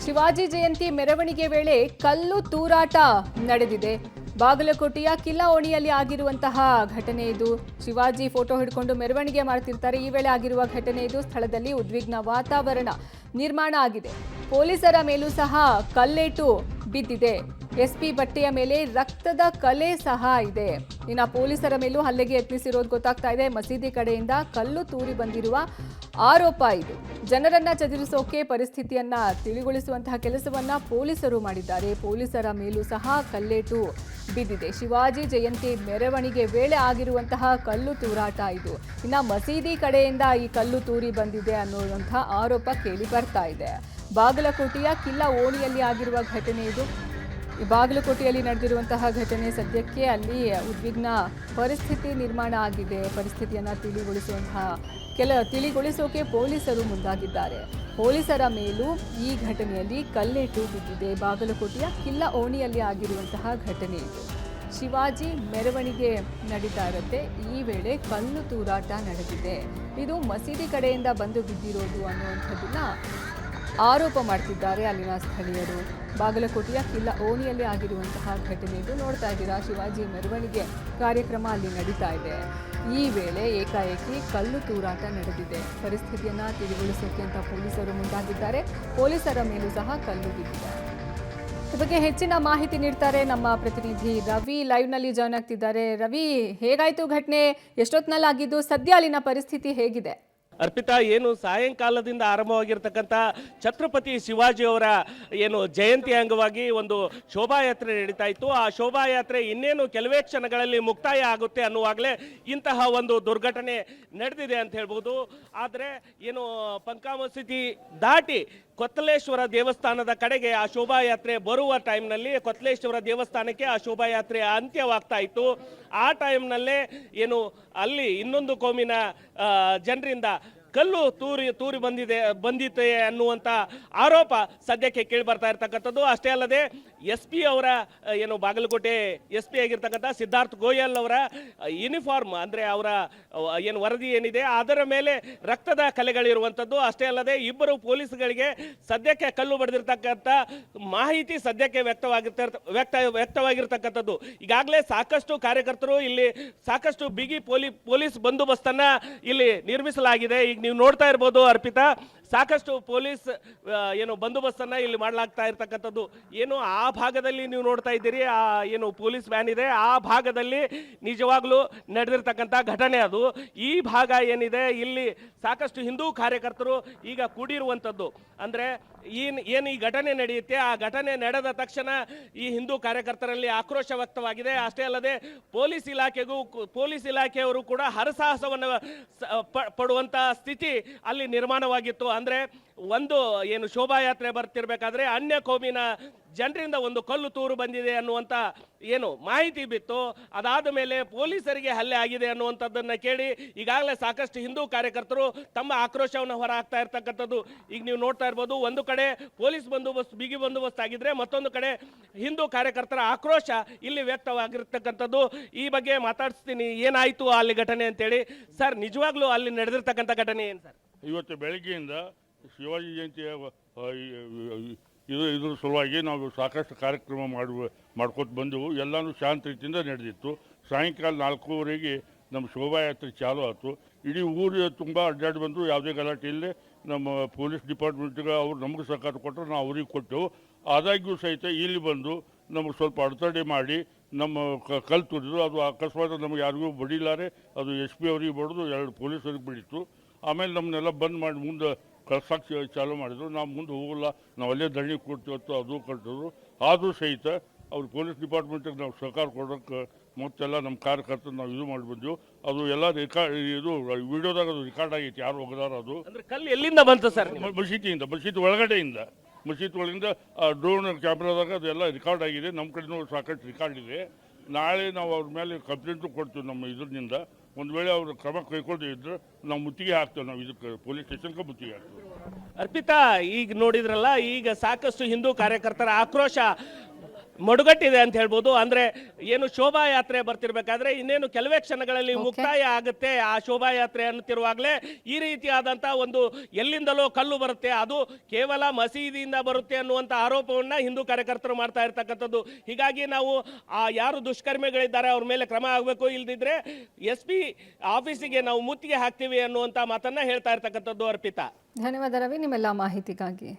ಶಿವಾಜಿ ಜಯಂತಿ ಮೆರವಣಿಗೆ ವೇಳೆ ಕಲ್ಲು ತೂರಾಟ ನಡೆದಿದೆ. ಬಾಗಲಕೋಟೆಯ ಕಿಲ್ಲಾ ಓಣಿಯಲ್ಲಿ ಆಗಿರುವಂತಹ ಘಟನೆ ಇದು. ಶಿವಾಜಿ ಫೋಟೋ ಹಿಡ್ಕೊಂಡು ಮೆರವಣಿಗೆ ಮಾಡ್ತಿರ್ತಾರೆ. ಈ ವೇಳೆ ಆಗಿರುವ ಘಟನೆ ಇದು. ಸ್ಥಳದಲ್ಲಿ ಉದ್ವಿಗ್ನ ವಾತಾವರಣ ನಿರ್ಮಾಣ ಆಗಿದೆ. ಪೊಲೀಸರ ಮೇಲೂ ಸಹ ಕಲ್ಲೇಟು ಬಿದ್ದಿದೆ. ಎಸ್ಪಿ ಬಟ್ಟೆಯ ಮೇಲೆ ರಕ್ತದ ಕಲೆ ಸಹ ಇದೆ. ಇನ್ನು ಪೊಲೀಸರ ಮೇಲೂ ಹಲ್ಲೆಗೆ ಯತ್ನಿಸಿರೋದು ಗೊತ್ತಾಗ್ತಾ ಇದೆ. ಮಸೀದಿ ಕಡೆಯಿಂದ ಕಲ್ಲು ತೂರಿ ಬಂದಿರುವ ಆರೋಪ ಇದು. ಜನರನ್ನ ಚದುರಿಸೋಕೆ ಪರಿಸ್ಥಿತಿಯನ್ನ ತಿಳಿಗೊಳಿಸುವಂತಹ ಕೆಲಸವನ್ನ ಪೊಲೀಸರು ಮಾಡಿದ್ದಾರೆ. ಪೊಲೀಸರ ಮೇಲೂ ಸಹ ಕಲ್ಲೇಟು ಬಿದ್ದಿದೆ. ಶಿವಾಜಿ ಜಯಂತಿ ಮೆರವಣಿಗೆ ವೇಳೆ ಆಗಿರುವಂತಹ ಕಲ್ಲು ತೂರಾಟ ಇದು. ಇನ್ನು ಮಸೀದಿ ಕಡೆಯಿಂದ ಈ ಕಲ್ಲು ತೂರಿ ಬಂದಿದೆ ಅನ್ನುವಂತಹ ಆರೋಪ ಕೇಳಿ ಬರ್ತಾ ಇದೆ. ಬಾಗಲಕೋಟೆಯ ಕಿಲ್ಲಾ ಓಣಿಯಲ್ಲಿ ಆಗಿರುವ ಘಟನೆ ಇದು. ಬಾಗಲಕೋಟೆಯಲ್ಲಿ ನಡೆದಿರುವಂತಹ ಘಟನೆ ಸದ್ಯಕ್ಕೆ ಅಲ್ಲಿ ಉದ್ವಿಗ್ನ ಪರಿಸ್ಥಿತಿ ನಿರ್ಮಾಣ ಆಗಿದೆ. ಪರಿಸ್ಥಿತಿಯನ್ನು ತಿಳಿಗೊಳಿಸೋಕೆ ಪೊಲೀಸರು ಮುಂದಾಗಿದ್ದಾರೆ. ಪೊಲೀಸರ ಮೇಲೂ ಈ ಘಟನೆಯಲ್ಲಿ ಕಲ್ಲೇಟು ಬಿದ್ದಿದೆ. ಬಾಗಲಕೋಟೆಯ ಕಿಲ್ಲಾ ಓಣಿಯಲ್ಲಿ ಆಗಿರುವಂತಹ ಘಟನೆ ಇದು. ಶಿವಾಜಿ ಮೆರವಣಿಗೆ ನಡೀತಾ ಇರುತ್ತೆ. ಈ ವೇಳೆ ಕಲ್ಲು ತೂರಾಟ ನಡೆದಿದೆ. ಇದು ಮಸೀದಿ ಕಡೆಯಿಂದ ಬಂದು ಬಿದ್ದಿರೋದು ಅನ್ನುವಂಥದ್ದನ್ನ ಆರೋಪ ಮಾಡ್ತಿದ್ದಾರೆ ಅಲ್ಲಿನ ಸ್ಥಳೀಯರು. ಬಾಗಲಕೋಟೆಯ ಕಿಲ್ಲಾ ಓಣಿಯಲ್ಲಿ ಆಗಿರುವಂತಹ ಘಟನೆ ಇದು. ನೋಡ್ತಾ ಇದ್ದೀರಾ, ಶಿವಾಜಿ ಮೆರವಣಿಗೆ ಕಾರ್ಯಕ್ರಮ ಅಲ್ಲಿ ನಡೀತಾ ಇದೆ. ಈ ವೇಳೆ ಏಕಾಏಕಿ ಕಲ್ಲು ತೂರಾಟ ನಡೆದಿದೆ. ಪರಿಸ್ಥಿತಿಯನ್ನ ತಿಳಿಗೊಳಿಸೋಕೆ ಅಂತ ಪೊಲೀಸರು ಮುಂದಾಗಿದ್ದಾರೆ. ಪೊಲೀಸರ ಮೇಲೂ ಸಹ ಕಲ್ಲು ಬಿದ್ದಿದೆ. ಈ ಬಗ್ಗೆ ಹೆಚ್ಚಿನ ಮಾಹಿತಿ ನೀಡ್ತಾರೆ ನಮ್ಮ ಪ್ರತಿನಿಧಿ ರವಿ. ಲೈವ್ನಲ್ಲಿ ಜಾಯ್ನ್ ಆಗ್ತಿದ್ದಾರೆ. ರವಿ, ಹೇಗಾಯ್ತು ಘಟನೆ? ಎಷ್ಟೊತ್ತಿನಲ್ಲಾಗಿದ್ದು? ಸದ್ಯ ಅಲ್ಲಿನ ಪರಿಸ್ಥಿತಿ ಹೇಗಿದೆ? ಅರ್ಪಿತಾ, ಏನು ಸಾಯಂಕಾಲದಿಂದ ಆರಂಭವಾಗಿರ್ತಕ್ಕಂಥ ಛತ್ರಪತಿ ಶಿವಾಜಿ ಅವರ ಏನು ಜಯಂತಿ ಅಂಗವಾಗಿ ಒಂದು ಶೋಭಾಯಾತ್ರೆ ನಡೀತಾ ಇತ್ತು. ಆ ಶೋಭಾಯಾತ್ರೆ ಇನ್ನೇನು ಕೆಲವೇ ಕ್ಷಣಗಳಲ್ಲಿ ಮುಕ್ತಾಯ ಆಗುತ್ತೆ ಅನ್ನುವಾಗಲೇ ಇಂತಹ ಒಂದು ದುರ್ಘಟನೆ ನಡೆದಿದೆ ಅಂತ ಹೇಳ್ಬೋದು. ಆದರೆ ಏನು ಪಂಕಾ ಮಸೀದಿ ದಾಟಿ ಕೊತ್ತಲೇಶ್ವರ ದೇವಸ್ಥಾನದ ಕಡೆಗೆ ಆ ಶೋಭಾಯಾತ್ರೆ ಬರುವ ಟೈಮ್ನಲ್ಲಿ ಕೊತ್ತಲೇಶ್ವರ ದೇವಸ್ಥಾನಕ್ಕೆ ಆ ಶೋಭಾಯಾತ್ರೆ ಅಂತ್ಯವಾಗ್ತಾ ಇತ್ತು. ಆ ಟೈಮ್ನಲ್ಲೇ ಏನು ಅಲ್ಲಿ ಇನ್ನೊಂದು ಕೋಮಿನ ಜನರಿಂದ ಕಲ್ಲು ತೂರಿ ಬಂದಿದೆ ಅನ್ನುವಂಥ ಆರೋಪ ಸದ್ಯಕ್ಕೆ ಕೇಳಿ ಬರ್ತಾ ಇರ್ತಕ್ಕಂಥದ್ದು. ಅಷ್ಟೇ ಅಲ್ಲದೆ ಎಸ್ ಪಿ ಅವರ ಏನು ಬಾಗಲಕೋಟೆ ಎಸ್ ಪಿ ಆಗಿರ್ತಕ್ಕಂಥ ಸಿದ್ಧಾರ್ಥ್ ಗೋಯಲ್ ಅವರ ಯೂನಿಫಾರ್ಮ್ ಅಂದರೆ ಅವರ ಏನು ವರದಿ ಏನಿದೆ ಅದರ ಮೇಲೆ ರಕ್ತದ ಕಲೆಗಳಿರುವಂಥದ್ದು. ಅಷ್ಟೇ ಅಲ್ಲದೆ ಇಬ್ಬರು ಪೊಲೀಸ್ಗಳಿಗೆ ಸದ್ಯಕ್ಕೆ ಕಲ್ಲು ಬಡಿದಿರ್ತಕ್ಕಂಥ ಮಾಹಿತಿ ಸದ್ಯಕ್ಕೆ ವ್ಯಕ್ತವಾಗಿರ್ತಕ್ಕಂಥದ್ದು. ಈಗಾಗಲೇ ಸಾಕಷ್ಟು ಕಾರ್ಯಕರ್ತರು ಇಲ್ಲಿ ಸಾಕಷ್ಟು ಬಿಗಿ ಪೊಲೀಸ್ ಬಂದೋಬಸ್ತನ್ನು ಇಲ್ಲಿ ನಿರ್ಮಿಸಲಾಗಿದೆ. ಈಗ ನೀವು ನೋಡ್ತಾ ಇರ್ಬೋದು ಅರ್ಪಿತಾ, ಸಾಕಷ್ಟು ಪೊಲೀಸ್ ಏನು ಬಂದೋಬಸ್ತನ್ನು ಇಲ್ಲಿ ಮಾಡಲಾಗ್ತಾ ಇರ್ತಕ್ಕಂಥದ್ದು. ಏನು ಆ ಭಾಗದಲ್ಲಿ ನೀವು ನೋಡ್ತಾ ಇದ್ದೀರಿ, ಆ ಏನು ಪೊಲೀಸ್ ವ್ಯಾನ್ ಇದೆ ಆ ಭಾಗದಲ್ಲಿ ನಿಜವಾಗ್ಲೂ ನಡೆದಿರ್ತಕ್ಕಂಥ ಘಟನೆ ಅದು. ಈ ಭಾಗ ಏನಿದೆ ಇಲ್ಲಿ ಸಾಕಷ್ಟು ಹಿಂದೂ ಕಾರ್ಯಕರ್ತರು ಈಗ ಕೂಡಿರುವಂಥದ್ದು. ಅಂದರೆ ಏನು ಈ ಘಟನೆ ನಡೆಯುತ್ತೆ, ಆ ಘಟನೆ ನಡೆದ ತಕ್ಷಣ ಈ ಹಿಂದೂ ಕಾರ್ಯಕರ್ತರಲ್ಲಿ ಆಕ್ರೋಶ ವ್ಯಕ್ತವಾಗಿದೆ. ಅಷ್ಟೇ ಅಲ್ಲದೆ ಪೊಲೀಸ್ ಇಲಾಖೆಯವರು ಕೂಡ ಹರಸಾಹಸವನ್ನು ಪಡುವಂಥ ಸ್ಥಿತಿ ಅಲ್ಲಿ ನಿರ್ಮಾಣವಾಗಿತ್ತು. ಅಂದರೆ ಒಂದು ಏನು ಶೋಭಾಯಾತ್ರೆ ಬರ್ತಿರ್ಬೇಕಾದ್ರೆ ಅನ್ಯ ಕೋಮಿನ ಜನರಿಂದ ಒಂದು ಕಲ್ಲು ತೂರು ಬಂದಿದೆ ಅನ್ನುವಂಥ ಏನು ಮಾಹಿತಿ ಬಿತ್ತು. ಅದಾದ ಮೇಲೆ ಪೊಲೀಸರಿಗೆ ಹಲ್ಲೆ ಆಗಿದೆ ಅನ್ನುವಂಥದ್ದನ್ನು ಕೇಳಿ ಈಗಾಗಲೇ ಸಾಕಷ್ಟು ಹಿಂದೂ ಕಾರ್ಯಕರ್ತರು ತಮ್ಮ ಆಕ್ರೋಶವನ್ನು ಹೊರ ಹಾಕ್ತಾ ಇರ್ತಕ್ಕಂಥದ್ದು. ಈಗ ನೀವು ನೋಡ್ತಾ ಇರ್ಬೋದು, ಒಂದು ಕಡೆ ಪೊಲೀಸ್ ಬಿಗಿ ಬಂದೋಬಸ್ತ್ ಆಗಿದ್ರೆ, ಮತ್ತೊಂದು ಕಡೆ ಹಿಂದೂ ಕಾರ್ಯಕರ್ತರ ಆಕ್ರೋಶ ಇಲ್ಲಿ ವ್ಯಕ್ತವಾಗಿರ್ತಕ್ಕಂಥದ್ದು. ಈ ಬಗ್ಗೆ ಮಾತಾಡಿಸ್ತೀನಿ, ಏನಾಯಿತು ಅಲ್ಲಿ ಘಟನೆ ಅಂತೇಳಿ. ಸರ್, ನಿಜವಾಗ್ಲೂ ಅಲ್ಲಿ ನಡೆದಿರ್ತಕ್ಕಂಥ ಘಟನೆ ಏನು ಸರ್? ಇವತ್ತು ಬೆಳಗ್ಗೆಯಿಂದ ಶಿವಾಜಿ ಜಯಂತಿಯ ಇದ್ರ ಸಲುವಾಗಿ ನಾವು ಸಾಕಷ್ಟು ಕಾರ್ಯಕ್ರಮ ಮಾಡ್ಕೊತ ಬಂದೆವು. ಎಲ್ಲನೂ ಶಾಂತ ರೀತಿಯಿಂದ ನಡೆದಿತ್ತು. ಸಾಯಂಕಾಲ 4:15 ನಮ್ಮ ಶೋಭಾಯಾತ್ರೆ ಚಾಲು ಆಯಿತು. ಇಡೀ ಊರು ತುಂಬ ಅಡ್ಡಾಡಿ ಬಂದರು. ಯಾವುದೇ ಗಲಾಟೆ ಇಲ್ಲದೆ ನಮ್ಮ ಪೊಲೀಸ್ ಡಿಪಾರ್ಟ್ಮೆಂಟ್ಗೆ ಅವ್ರು ನಮಗೆ ಸಹಕಾರ ಕೊಟ್ಟರು, ನಾವು ಅವ್ರಿಗೆ ಕೊಟ್ಟೆವು. ಆದಾಗ್ಯೂ ಸಹಿತ ಇಲ್ಲಿ ಬಂದು ನಮಗೆ ಸ್ವಲ್ಪ ಅಡೆತಡೆ ಮಾಡಿ ನಮ್ಮ ಕಲ್ಲು ತುರಿದ್ರು. ಅದು ಅಕಸ್ಮಾತ್ ನಮಗೆ ಯಾರಿಗೂ ಬಡಿಲಾರೆ, ಅದು ಎಸ್ ಪಿ ಅವ್ರಿಗೆ ಬಡಿದು 2 ಪೊಲೀಸರಿಗೆ ಬಿಡಿತ್ತು. ಆಮೇಲೆ ನಮ್ಮನ್ನೆಲ್ಲ ಬಂದ್ ಮಾಡಿ ಮುಂದೆ ಕಳ್ಸಕ್ಕೆ ಚಾಲೂ ಮಾಡಿದ್ರು. ನಾವು ಮುಂದೆ ಹೋಗಲ್ಲ, ನಾವು ಅಲ್ಲೇ ಧರಣಿ ಕೊಡ್ತೀವತ್ತು ಅದು ಕಟ್ಟಿದ್ರು. ಆದರೂ ಸಹಿತ ಅವ್ರು ಪೊಲೀಸ್ ಡಿಪಾರ್ಟ್ಮೆಂಟಿಗೆ ನಾವು ಸಹಕಾರ ಕೊಡೋಕ್ಕೆ ಮತ್ತೆಲ್ಲ ನಮ್ಮ ಕಾರ್ಯಕರ್ತರು ನಾವು ಇದು ಮಾಡಿ ಬಂದೆವು. ಅದು ಎಲ್ಲ ಇದು ವಿಡಿಯೋದಾಗ ಅದು ರೆಕಾರ್ಡ್ ಆಗೈತಿ, ಯಾರು ಹೋಗದಾರ. ಅದು ಕಲ್ಲು ಎಲ್ಲಿಂದ ಬಂತು ಸರ್? ಮಸೀದಿ ಒಳಗಡೆಯಿಂದ ಡ್ರೋನ್ ಕ್ಯಾಮ್ರಾದಾಗ ಅದೆಲ್ಲ ರೆಕಾರ್ಡ್ ಆಗಿದೆ. ನಮ್ಮ ಕಡೆನೂ ಸಾಕಷ್ಟು ರೆಕಾರ್ಡ್ ಇದೆ. ನಾಳೆ ನಾವು ಅವ್ರ ಮೇಲೆ ಕಂಪ್ಲೇಂಟು ಕೊಡ್ತೀವಿ ನಮ್ಮ ಇದರಿಂದ. ಒಂದು ವೇಳೆ ಅವರು ಕ್ರಮ ಕೈಗೊಳ್ಳದೇ ಇದ್ರೆ ನಾವು ಮುತ್ತಿಗೆ ಹಾಕ್ತೇವೆ, ನಾವು ಇದಕ್ಕೆ ಪೊಲೀಸ್ ಸ್ಟೇಷನ್ಗೆ ಮುತ್ತಿಗೆ ಹಾಕ್ತೇವೆ. ಅರ್ಪಿತಾ, ಈಗ ನೋಡಿದ್ರಲ್ಲ, ಈಗ ಸಾಕಷ್ಟು ಹಿಂದೂ ಕಾರ್ಯಕರ್ತರ ಆಕ್ರೋಶ ಮಡುಗಟ್ಟಿದೆ ಅಂತ ಹೇಳ್ಬೋದು. ಅಂದ್ರೆ ಏನು ಶೋಭಾಯಾತ್ರೆ ಬರ್ತಿರ್ಬೇಕಾದ್ರೆ ಇನ್ನೇನು ಕೆಲವೇ ಕ್ಷಣಗಳಲ್ಲಿ ಮುಕ್ತಾಯ ಆಗುತ್ತೆ ಆ ಶೋಭಾಯಾತ್ರೆ ಅನ್ನುತ್ತಿರುವಾಗಲೇ ಈ ರೀತಿಯಾದಂತಹ ಒಂದು ಎಲ್ಲಿಂದಲೋ ಕಲ್ಲು ಬರುತ್ತೆ, ಅದು ಕೇವಲ ಮಸೀದಿಯಿಂದ ಬರುತ್ತೆ ಅನ್ನುವಂಥ ಆರೋಪವನ್ನ ಹಿಂದೂ ಕಾರ್ಯಕರ್ತರು ಮಾಡ್ತಾ ಇರ್ತಕ್ಕಂಥದ್ದು. ಹೀಗಾಗಿ ನಾವು ಆ ಯಾರು ದುಷ್ಕರ್ಮಿಗಳಿದ್ದಾರೆ ಅವ್ರ ಮೇಲೆ ಕ್ರಮ ಆಗಬೇಕು, ಇಲ್ದಿದ್ರೆ SP ಆಫೀಸಿಗೆ ನಾವು ಮುತ್ತಿಗೆ ಹಾಕ್ತೀವಿ ಅನ್ನುವಂಥ ಮಾತನ್ನ ಹೇಳ್ತಾ ಇರ್ತಕ್ಕಂಥದ್ದು. ಅರ್ಪಿತಾ, ಧನ್ಯವಾದ ರವಿ ನಿಮ್ಮೆಲ್ಲ ಮಾಹಿತಿಗಾಗಿ.